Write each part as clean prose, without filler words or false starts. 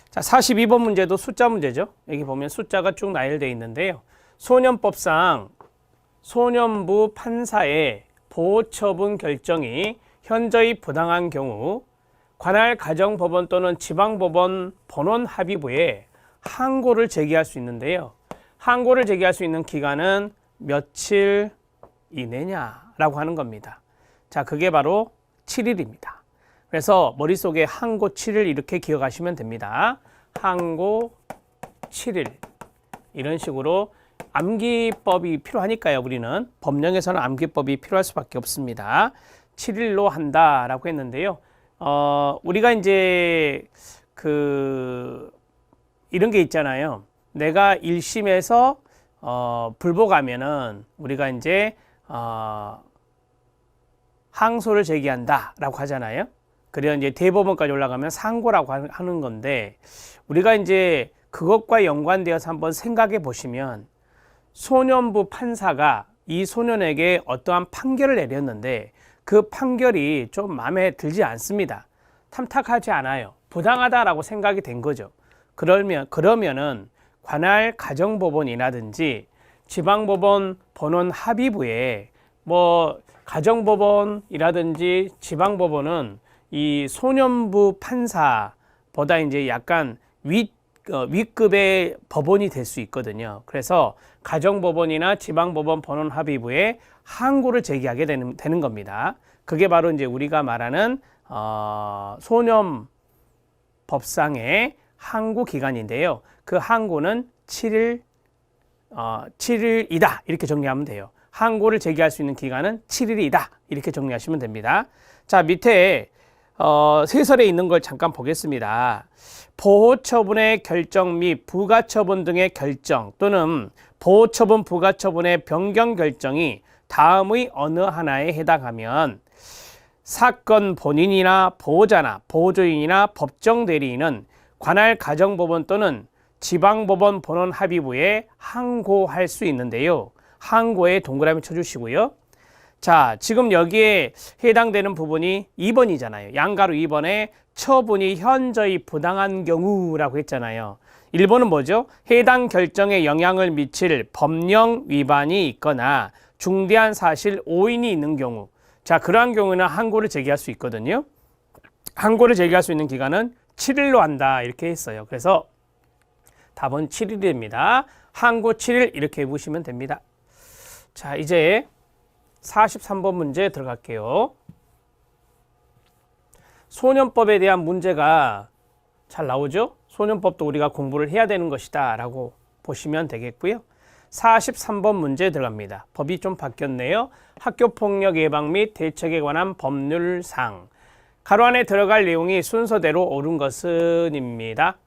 자, 42번 문제도 숫자 문제죠. 여기 보면 숫자가 쭉 나열되어 있는데요. 소년법상 소년부 판사의 보호처분 결정이 현저히 부당한 경우 관할 가정법원 또는 지방법원 본원합의부에 항고를 제기할 수 있는데요. 항고를 제기할 수 있는 기간은 며칠 이내냐라고 하는 겁니다. 자, 그게 바로 7일입니다. 그래서 머릿속에 항고 7일 이렇게 기억하시면 됩니다. 항고 7일 이런 식으로 암기법이 필요하니까요. 우리는 법령에서는 암기법이 필요할 수밖에 없습니다. 7일로 한다라고 했는데요. 우리가 이제 이런 게 있잖아요. 내가 1심에서 불복하면은 우리가 이제 항소를 제기한다라고 하잖아요. 그래야 이제 대법원까지 올라가면 상고라고 하는 건데, 우리가 이제 그것과 연관되어서 한번 생각해 보시면 소년부 판사가 이 소년에게 어떠한 판결을 내렸는데 그 판결이 좀 마음에 들지 않습니다. 탐탁하지 않아요. 부당하다라고 생각이 된 거죠. 그러면은 관할 가정법원이라든지 지방법원 본원 합의부에 뭐 가정법원이라든지 지방법원은 이 소년부 판사보다 이제 약간 윗급의 법원이 될 수 있거든요. 그래서 가정법원이나 지방법원 본원 합의부에 항고를 제기하게 되는 겁니다. 그게 바로 이제 우리가 말하는 소년법상의 항고 기간인데요. 그 항고는 7일이다 이렇게 정리하면 돼요. 항고를 제기할 수 있는 기간은 7일이다 이렇게 정리하시면 됩니다. 자, 밑에 세설에 있는 걸 잠깐 보겠습니다. 보호처분의 결정 및 부가처분 등의 결정 또는 보호처분 부가처분의 변경 결정이 다음의 어느 하나에 해당하면 사건 본인이나 보호자나 보호조인이나 법정 대리인은 관할 가정법원 또는 지방법원 본원 합의부에 항고할 수 있는데요. 항고에 동그라미 쳐주시고요. 자, 지금 여기에 해당되는 부분이 2번이잖아요. 양가로 2번에 처분이 현저히 부당한 경우라고 했잖아요. 1번은 뭐죠? 해당 결정에 영향을 미칠 법령 위반이 있거나 중대한 사실 오인이 있는 경우. 자, 그러한 경우는 항고를 제기할 수 있거든요. 항고를 제기할 수 있는 기간은 7일로 한다 이렇게 했어요. 그래서 답은 7일입니다. 항고 7일 이렇게 보시면 됩니다. 자, 이제 43번 문제 들어갈게요. 소년법에 대한 문제가 잘 나오죠? 소년법도 우리가 공부를 해야 되는 것이다 라고 보시면 되겠고요. 43번 문제 들어갑니다. 법이 좀 바뀌었네요. 학교폭력 예방 및 대책에 관한 법률상. 가로 안에 들어갈 내용이 순서대로 옳은 것은입니다.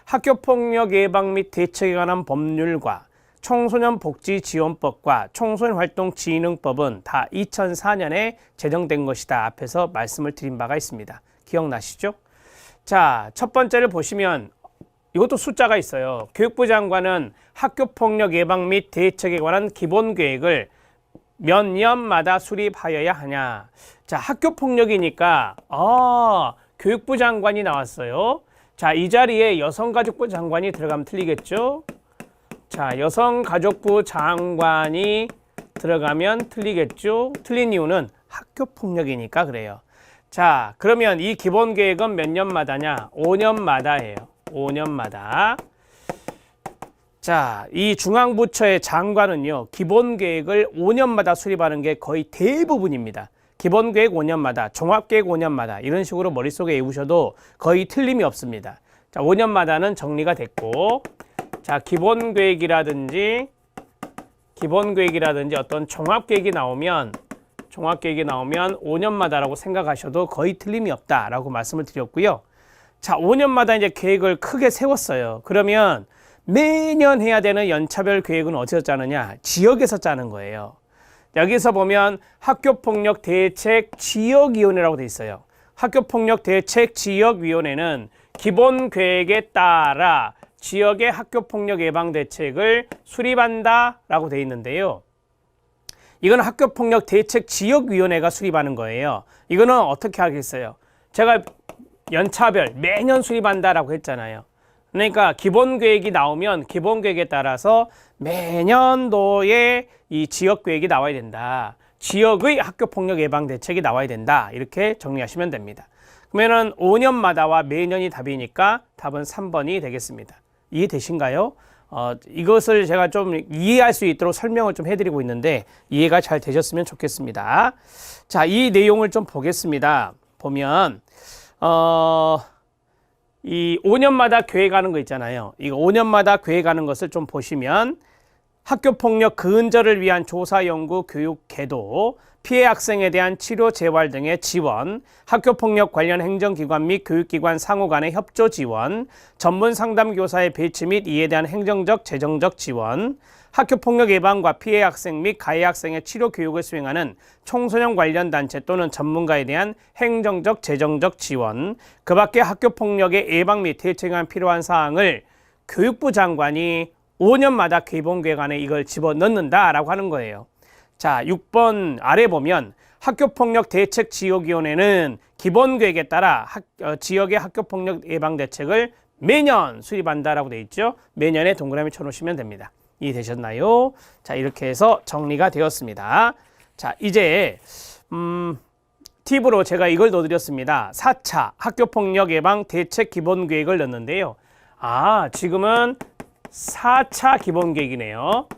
학교폭력 예방 및 대책에 관한 법률과 청소년 복지 지원법과 청소년 활동 진흥법은 다 2004년에 제정된 것이다. 앞에서 말씀을 드린 바가 있습니다. 기억나시죠? 자, 첫 번째를 보시면 이것도 숫자가 있어요. 교육부 장관은 학교폭력 예방 및 대책에 관한 기본계획을 몇 년마다 수립하여야 하냐. 자, 학교폭력이니까 교육부 장관이 나왔어요. 자, 이 자리에 여성가족부 장관이 들어가면 틀리겠죠? 자, 여성가족부 장관이 들어가면 틀리겠죠? 틀린 이유는 학교폭력이니까 그래요. 자, 그러면 이 기본계획은 몇 년마다냐? 5년마다예요. 5년마다. 자, 이 중앙부처의 장관은요, 기본계획을 5년마다 수립하는 게 거의 대부분입니다. 기본계획 5년마다, 종합계획 5년마다 이런 식으로 머릿속에 외우셔도 거의 틀림이 없습니다. 자, 5년마다는 정리가 됐고, 자, 기본계획이라든지 어떤 종합계획이 나오면 5년마다라고 생각하셔도 거의 틀림이 없다라고 말씀을 드렸고요. 자, 5년마다 이제 계획을 크게 세웠어요. 그러면 매년 해야 되는 연차별 계획은 어디서 짜느냐? 지역에서 짜는 거예요. 여기서 보면 학교폭력 대책 지역위원회라고 돼 있어요. 학교폭력 대책 지역위원회는 기본 계획에 따라 지역의 학교폭력 예방 대책을 수립한다 라고 돼 있는데요. 이건 학교폭력 대책 지역위원회가 수립하는 거예요. 이거는 어떻게 하겠어요? 제가 연차별 매년 수립한다라고 했잖아요. 그러니까 기본계획이 나오면 기본계획에 따라서 매년도에 이 지역계획이 나와야 된다. 지역의 학교폭력 예방 대책이 나와야 된다. 이렇게 정리하시면 됩니다. 그러면은 5년마다와 매년이 답이니까 답은 3번이 되겠습니다. 이해되신가요? 이것을 제가 좀 이해할 수 있도록 설명을 좀 해드리고 있는데 이해가 잘 되셨으면 좋겠습니다. 자, 이 내용을 좀 보겠습니다. 보면 이 5년마다 계획하는 거 있잖아요. 이거 5년마다 계획하는 것을 좀 보시면 학교폭력 근절을 위한 조사, 연구, 교육, 계도, 피해 학생에 대한 치료, 재활 등의 지원, 학교폭력 관련 행정기관 및 교육기관 상호 간의 협조 지원, 전문 상담교사의 배치 및 이에 대한 행정적, 재정적 지원, 학교폭력 예방과 피해 학생 및 가해 학생의 치료 교육을 수행하는 청소년 관련 단체 또는 전문가에 대한 행정적, 재정적 지원, 그 밖에 학교폭력의 예방 및 대책에 관한 필요한 사항을 교육부 장관이 5년마다 기본계획 안에 이걸 집어넣는다라고 하는 거예요. 자, 6번 아래 보면 학교폭력 대책 지역위원회는 기본계획에 따라 지역의 학교폭력 예방 대책을 매년 수립한다라고 되어 있죠. 매년에 동그라미 쳐놓으시면 됩니다. 이해되셨나요? 자, 이렇게 해서 정리가 되었습니다. 자, 이제 팁으로 제가 이걸 넣어드렸습니다. 4차 학교폭력 예방 대책 기본계획을 넣었는데요. 지금은 4차 기본계획이네요.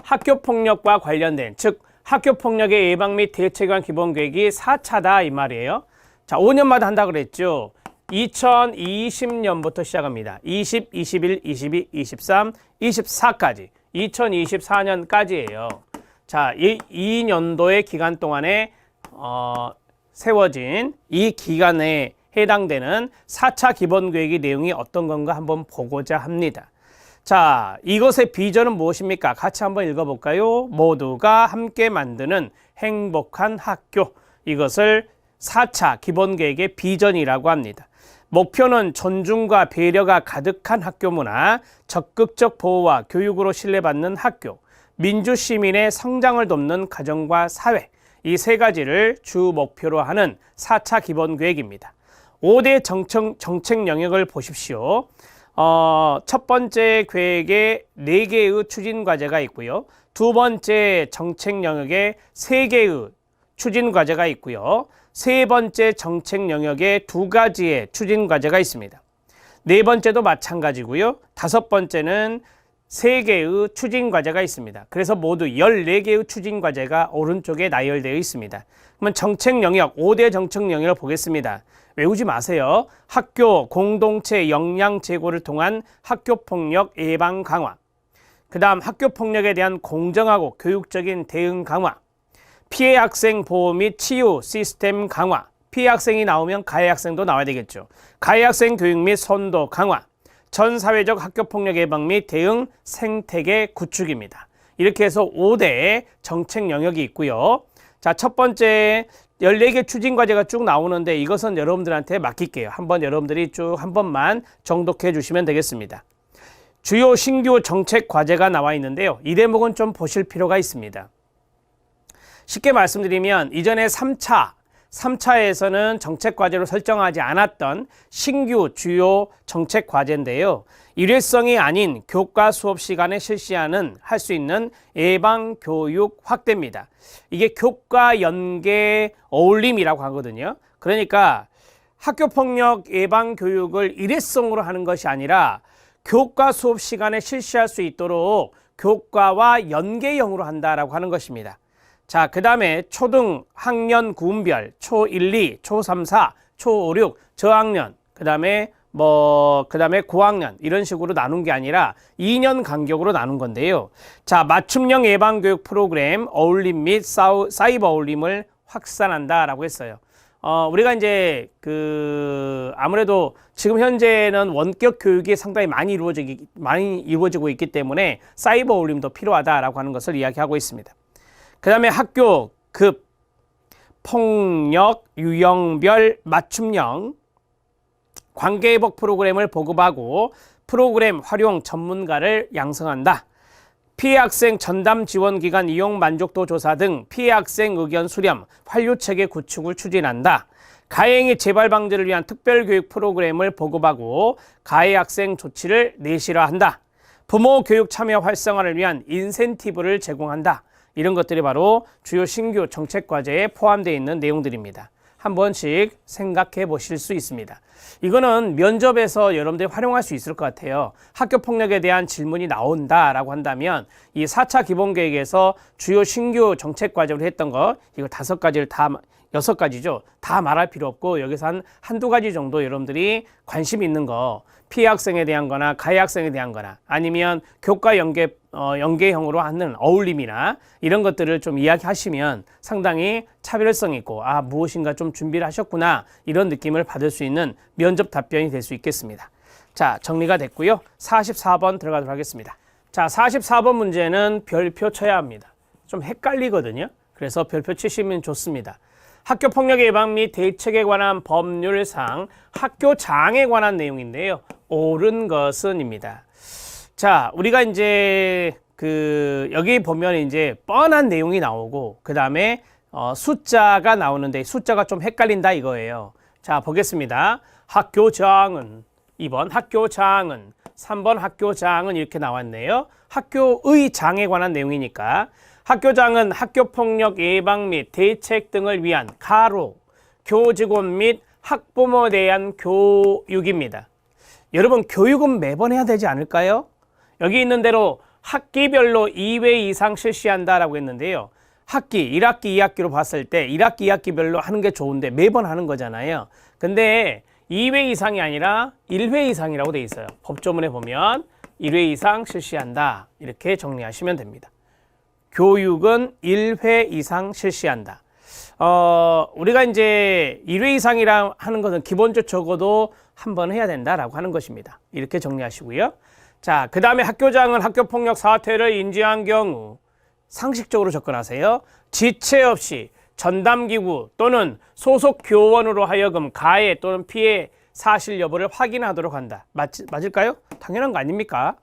학교폭력과 관련된, 즉 학교폭력의 예방 및 대책에 관한 기본계획이 4차다 이 말이에요. 자, 5년마다 한다 그랬죠. 2020년부터 시작합니다. 20, 21, 22, 23, 24까지 2024년까지예요. 자, 이 2년도의 기간 동안에 세워진 이 기간에 해당되는 4차 기본계획의 내용이 어떤 건가 한번 보고자 합니다. 자, 이것의 비전은 무엇입니까? 같이 한번 읽어볼까요? 모두가 함께 만드는 행복한 학교. 이것을 4차 기본계획의 비전이라고 합니다. 목표는 존중과 배려가 가득한 학교 문화, 적극적 보호와 교육으로 신뢰받는 학교, 민주시민의 성장을 돕는 가정과 사회, 이 세 가지를 주 목표로 하는 4차 기본계획입니다. 5대 정책 영역을 보십시오. 첫 번째 계획에 4개의 추진 과제가 있고요. 두 번째 정책 영역에 3개의 추진 과제가 있고요. 세 번째 정책 영역에 2가지의 추진 과제가 있습니다. 네 번째도 마찬가지고요. 다섯 번째는 3개의 추진 과제가 있습니다. 그래서 모두 14개의 추진 과제가 오른쪽에 나열되어 있습니다. 그러면 정책 영역, 5대 정책 영역을 보겠습니다. 외우지 마세요. 학교 공동체 역량 제고를 통한 학교폭력 예방 강화, 그 다음 학교폭력에 대한 공정하고 교육적인 대응 강화, 피해 학생 보호 및 치유 시스템 강화, 피해 학생이 나오면 가해 학생도 나와야 되겠죠. 가해 학생 교육 및 선도 강화, 전 사회적 학교폭력 예방 및 대응 생태계 구축입니다. 이렇게 해서 5대 정책 영역이 있고요. 자, 첫 번째 14개 추진 과제가 쭉 나오는데 이것은 여러분들한테 맡길게요. 한번 여러분들이 쭉 한 번만 정독해 주시면 되겠습니다. 주요 신규 정책 과제가 나와 있는데요. 이 대목은 좀 보실 필요가 있습니다. 쉽게 말씀드리면 이전에 3차에서는 정책 과제로 설정하지 않았던 신규 주요 정책 과제인데요. 일회성이 아닌 교과 수업 시간에 실시하는 할 수 있는 예방 교육 확대입니다. 이게 교과 연계 어울림이라고 하거든요. 그러니까 학교폭력 예방 교육을 일회성으로 하는 것이 아니라 교과 수업 시간에 실시할 수 있도록 교과와 연계형으로 한다라고 하는 것입니다. 자, 그 다음에 초등 학년 구분별 초 1, 2, 초 3, 4, 초 5, 6 저학년, 그 다음에 고학년 이런 식으로 나눈 게 아니라 2년 간격으로 나눈 건데요. 자, 맞춤형 예방교육 프로그램 어울림 및 사이버 어울림을 확산한다라고 했어요. 우리가 이제 아무래도 지금 현재는 원격 교육이 상당히 많이 이루어지고 있기 때문에 사이버 어울림도 필요하다라고 하는 것을 이야기하고 있습니다. 그 다음에 학교 급 폭력 유형별 맞춤형 관계회복 프로그램을 보급하고 프로그램 활용 전문가를 양성한다. 피해 학생 전담 지원 기관 이용 만족도 조사 등 피해 학생 의견 수렴, 환류 체계 구축을 추진한다. 가해행위 재발 방지를 위한 특별교육 프로그램을 보급하고 가해 학생 조치를 내실화한다. 부모 교육 참여 활성화를 위한 인센티브를 제공한다. 이런 것들이 바로 주요 신규 정책 과제에 포함되어 있는 내용들입니다. 한 번씩 생각해 보실 수 있습니다. 이거는 면접에서 여러분들이 활용할 수 있을 것 같아요. 학교 폭력에 대한 질문이 나온다라고 한다면 이 4차 기본계획에서 주요 신규 정책 과제로 했던 거 이거 5가지를 다 6가지죠. 다 말할 필요 없고 여기서 한두 가지 정도 여러분들이 관심 있는 거 피해 학생에 대한 거나 가해 학생에 대한 거나 아니면 교과 연계형으로 하는 어울림이나 이런 것들을 좀 이야기하시면 상당히 차별성 있고 무엇인가 좀 준비를 하셨구나 이런 느낌을 받을 수 있는 면접 답변이 될 수 있겠습니다. 자, 정리가 됐고요. 44번 들어가도록 하겠습니다. 자, 44번 문제는 별표 쳐야 합니다. 좀 헷갈리거든요. 그래서 별표 치시면 좋습니다. 학교폭력 예방 및 대책에 관한 법률상 학교장에 관한 내용인데요. 옳은 것은입니다. 자, 우리가 이제 여기 보면 이제 뻔한 내용이 나오고 그 다음에 숫자가 나오는데 숫자가 좀 헷갈린다 이거예요. 자, 보겠습니다. 학교장은 2번 학교장은 3번 학교장은 이렇게 나왔네요. 학교의 장에 관한 내용이니까 학교장은 학교폭력 예방 및 대책 등을 위한 가로 교직원 및 학부모에 대한 교육입니다. 여러분 교육은 매번 해야 되지 않을까요? 여기 있는 대로 학기별로 2회 이상 실시한다라고 했는데요. 학기 1학기 2학기로 봤을 때 1학기 2학기별로 하는 게 좋은데 매번 하는 거잖아요. 근데 2회 이상이 아니라 1회 이상이라고 돼 있어요. 법조문에 보면 1회 이상 실시한다 이렇게 정리하시면 됩니다. 교육은 1회 이상 실시한다. 우리가 이제 1회 이상이라 하는 것은 기본적으로 적어도 한 번 해야 된다라고 하는 것입니다. 이렇게 정리하시고요. 자, 그 다음에 학교장은 학교폭력 사태를 인지한 경우 상식적으로 접근하세요. 지체 없이 전담기구 또는 소속 교원으로 하여금 가해 또는 피해 사실 여부를 확인하도록 한다. 맞을까요? 당연한 거 아닙니까?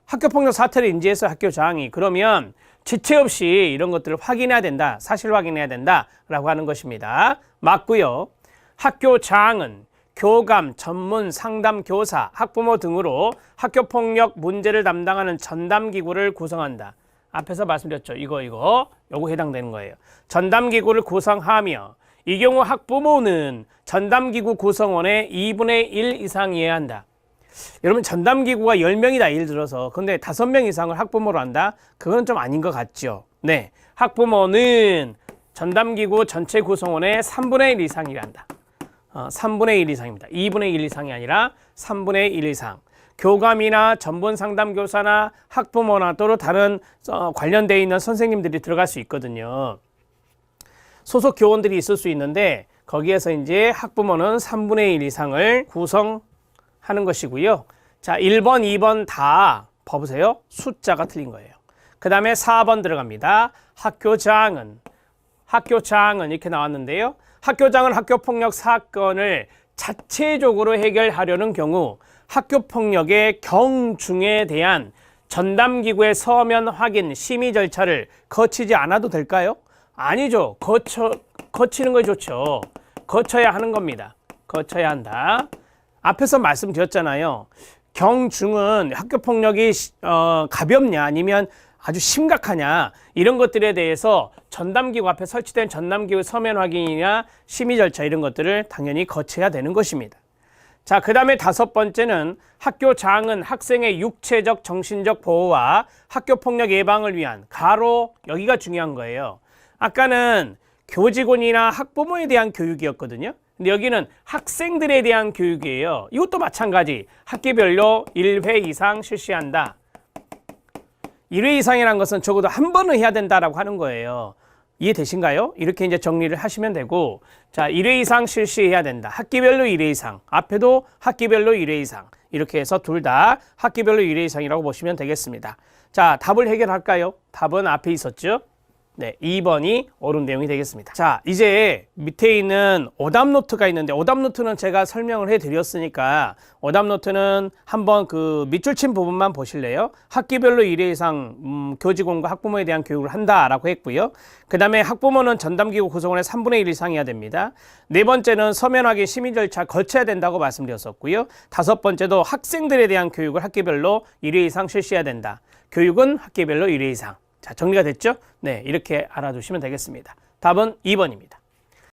학교폭력 사태를 인지해서 학교장이 그러면 지체 없이 이런 것들을 확인해야 된다. 사실 확인해야 된다라고 하는 것입니다. 맞고요. 학교장은 교감, 전문, 상담, 교사, 학부모 등으로 학교폭력 문제를 담당하는 전담기구를 구성한다. 앞에서 말씀드렸죠. 요거 해당되는 거예요. 전담기구를 구성하며 이 경우 학부모는 전담기구 구성원의 2분의 1 이상이어야 한다. 여러분 전담기구가 10명이다 예를 들어서 근데 5명 이상을 학부모로 한다? 그건 좀 아닌 것 같죠. 네, 학부모는 전담기구 전체 구성원의 3분의 1 이상이라 한다. 3분의 1 이상입니다. 2분의 1 이상이 아니라 3분의 1 이상. 교감이나 전문 상담교사나 학부모나 또는 다른 관련되어 있는 선생님들이 들어갈 수 있거든요. 소속 교원들이 있을 수 있는데 거기에서 이제 학부모는 3분의 1 이상을 구성하는 것이고요. 자, 1번, 2번 다 봐보세요. 숫자가 틀린 거예요. 그 다음에 4번 들어갑니다. 학교장은 이렇게 나왔는데요. 학교장은 학교폭력 사건을 자체적으로 해결하려는 경우 학교폭력의 경중에 대한 전담기구의 서면 확인 심의 절차를 거치지 않아도 될까요? 아니죠. 거치는 거 좋죠. 거쳐야 하는 겁니다. 거쳐야 한다. 앞에서 말씀드렸잖아요. 경중은 학교폭력이 가볍냐 아니면 아주 심각하냐 이런 것들에 대해서 전담기구 앞에 설치된 전담기구 서면 확인이나 심의 절차 이런 것들을 당연히 거쳐야 되는 것입니다. 자, 그 다음에 5번째는 학교장은 학생의 육체적 정신적 보호와 학교폭력 예방을 위한 가로 여기가 중요한 거예요. 아까는 교직원이나 학부모에 대한 교육이었거든요. 근데 여기는 학생들에 대한 교육이에요. 이것도 마찬가지 학기별로 1회 이상 실시한다. 1회 이상이라는 것은 적어도 한 번은 해야 된다라고 하는 거예요. 이해되신가요? 이렇게 이제 정리를 하시면 되고, 자, 1회 이상 실시해야 된다. 학기별로 1회 이상. 앞에도 학기별로 1회 이상. 이렇게 해서 둘 다 학기별로 1회 이상이라고 보시면 되겠습니다. 자, 답을 해결할까요? 답은 앞에 있었죠? 네, 2번이 옳은 내용이 되겠습니다. 자, 이제 밑에 있는 오답 노트가 있는데 오답 노트는 제가 설명을 해드렸으니까 오답 노트는 한번 그 밑줄 친 부분만 보실래요? 학기별로 1회 이상 교직원과 학부모에 대한 교육을 한다라고 했고요. 그 다음에 학부모는 전담기구 구성원의 3분의 1 이상이어야 됩니다. 네 번째는 서면 확인 심의 절차 거쳐야 된다고 말씀드렸었고요. 다섯 번째도 학생들에 대한 교육을 학기별로 1회 이상 실시해야 된다. 교육은 학기별로 1회 이상. 자, 정리가 됐죠? 네, 이렇게 알아두시면 되겠습니다. 답은 2번입니다.